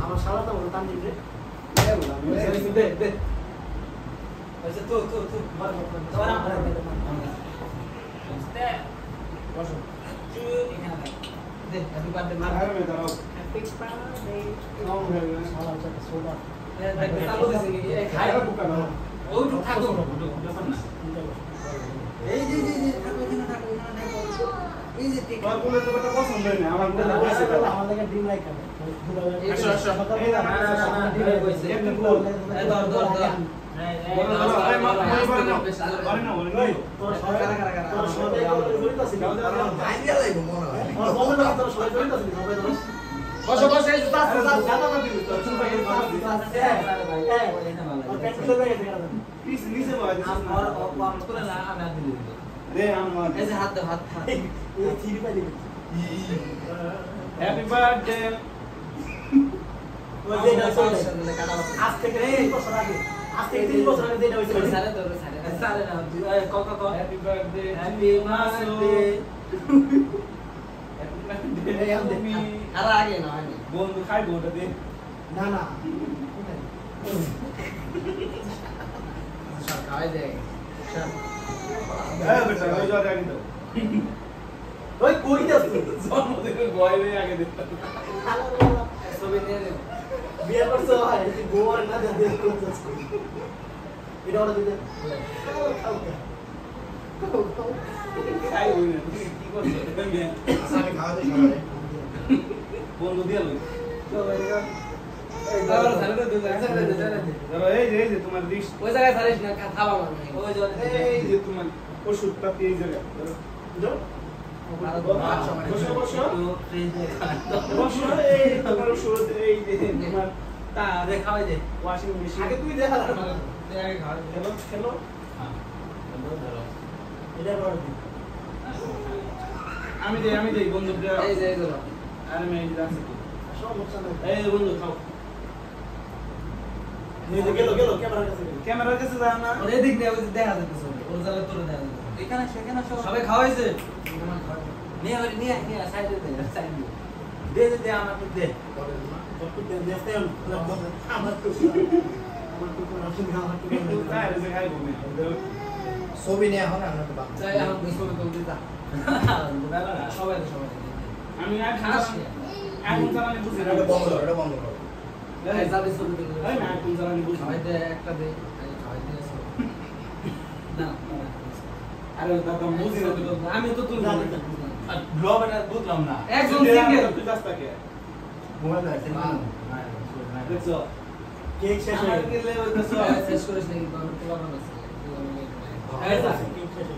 আমার শালাটা বলে টান দিবে দে দে আচ্ছা তো মার দে বসো এখানে দে হ্যাপি বার্থডে মার আর মে দাও হ্যাপি বার্থডে নাও রে শালা চাটা সোডা তালো দিছে কি খাই বুকা দাও ও তো থাকো না এই যে থাকো এখানে এই যে ঠিক তোর বলে তো এটা পছন্দ হয় না আমার বলে কইছে দাও আমার লাগে ডিম লাইক করে আসো এই না ডিম কইছে একটু বল দর বসো বসো এই জাতা না দিবি তো চুপ করে পিস নিচে বয় দিছ না আর করে না আমি দিবি রে আমার এই যে হাত দাও হাত এই থিরি পাই দিবি হ্যাপি বার্থডে ওই যে কাটা আজ থেকে 3 বছর আগে আজ থেকে 3 বছর আগে যেটা হইছিল সারে ধরে সারে না কক হ্যাপি বার্থডে হ্যাপি বার্থডে এই আমদে আর আগে না হয়নি বন্ধু খাইবো ওটা দে না না সব খাওয়াই দে সব হ্যাঁ বেটা ওই জোরে আগে দাও ওই কই যাস জন্মদিনের ভয় নেই আগে দে ছবি নিয়ে নে বিয়ে করছো ভাই গোয়ার না দে করছস এটা ওরা দিতে খাও খাই হই না তুই কি করছিস আমি খাওয়া দে সবাই বন্ধু দিয়ে লই তো এদিকে এই দাও সারে দে দাও এই যে তোমার লিস্ট ওই জায়গায় সারিস না খাওয়া মানে ওই জন্য এই যে তোমার ওষুধটা এই জায়গায় দাও বসো এই তোমার ওষুধ এই যে তোমার তা দেখাওয়াই দে ওয়াশিং মেশিন আগে তুই দেখা আগে খাওয়া খেলো এটা বড় আমি দেই বন্ধু এই যে এগুলো আরে আমি এই রাখছি সমস্যা নাই এই বন্ধু খাও নিয়ে গেল ক্যামেরার কাছে ক্যামেরার কাছে যাও না ওই দিক দিয়ে ওই দেখা যাচ্ছে ওর জায়গা তোরে দেখা যাচ্ছে এখানে সেখানে সবাই খাওয়াইছে নিয়ে সাইডে দে আমার তো দে আমার তো ছবি নিয়ে এখন আমরা তো চাই এখন ছবি তুলতে যা সবাই আমি আর খাস এখন চালানি বুঝি না এটা বন্ধ করো এই যাবে ছবি তুলতে এই না এখন চালানি বুঝি সবাই দে একটা দে সবাই দে না আরে দাদা বুঝি না তুই আমি তো তুলবো ব্লগ এটা বুঝলাম না একজন সিঙ্গেল তুই কাজ থাকে মোবাইল আছে দেখছো কেক শেষ হয়ে আমার কি লেভেল দেখছো শেষ করিস নাকি তোলা আছে এই যা কেক শেষ